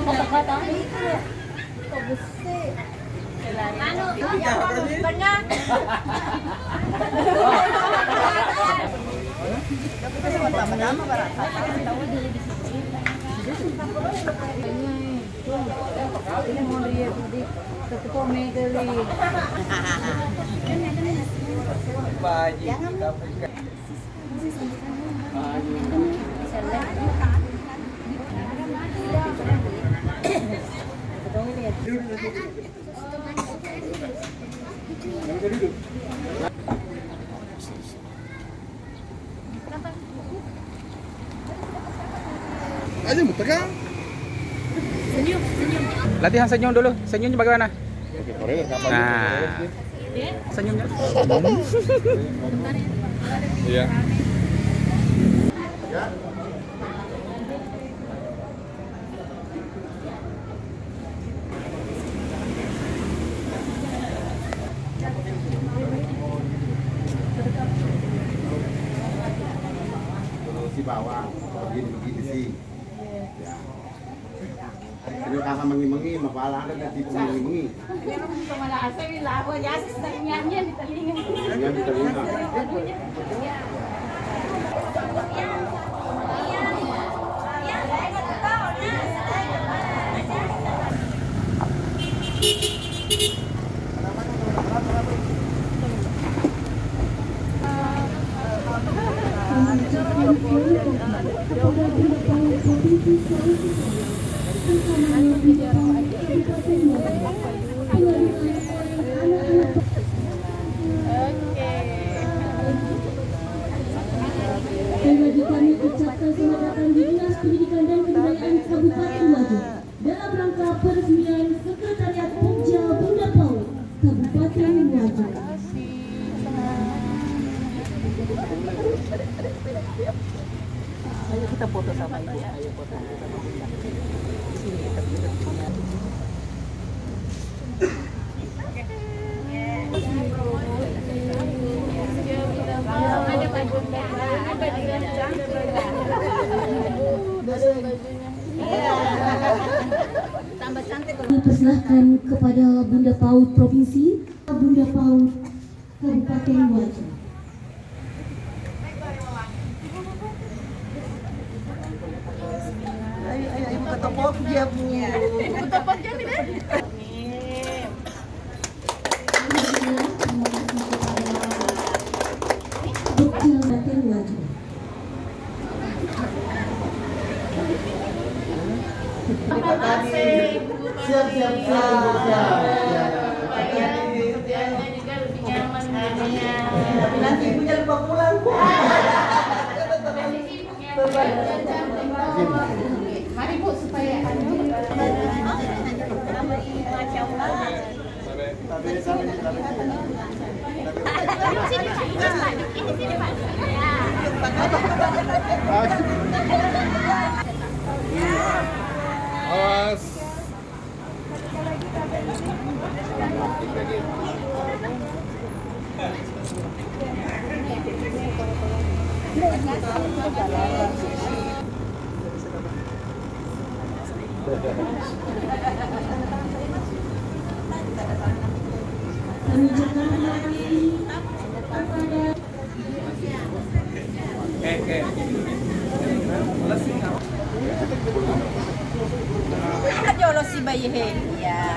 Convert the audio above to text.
Kata-kata itu. Kok besi. Anu, benar. Tapi sama pertama barata. Tahu di sini. Ini mau lihat di satu medali. Aja muter kan? Senyum. Latihan senyum dulu. Senyumnya bagaimana? Nah, senyumnya. iya. Si bawah begini sih. Ya. Ini kakak mengi-mengi, mapalah ada tipe mengi-mengi. Nyanyi di telinga. Yang di telinga. Bagi kami ucapkan selamat datang di Dinas Pendidikan dan Kebudayaan Kabupaten Wajo dalam rangka peresmian Sekretariat Pemja Bunda PAUD Kabupaten Wajo. Ayo kita foto sama ibu. Ayo foto sama bunda. Sini ada bajunya. Tambah cantik. Dipersilahkan kepada Bunda PAUD Provinsi, Bunda PAUD Kabupaten Wajo. Ayo kata pop dia punya. Kata pop dia nih. Kabupaten Wajo. Siap. Nanti ibunya lupa pulang. Mari Bu supaya Masya Allah. Ini Pak. Awas. Kami ucapkan terima kasih kepada Jolo si bayi he. Ya.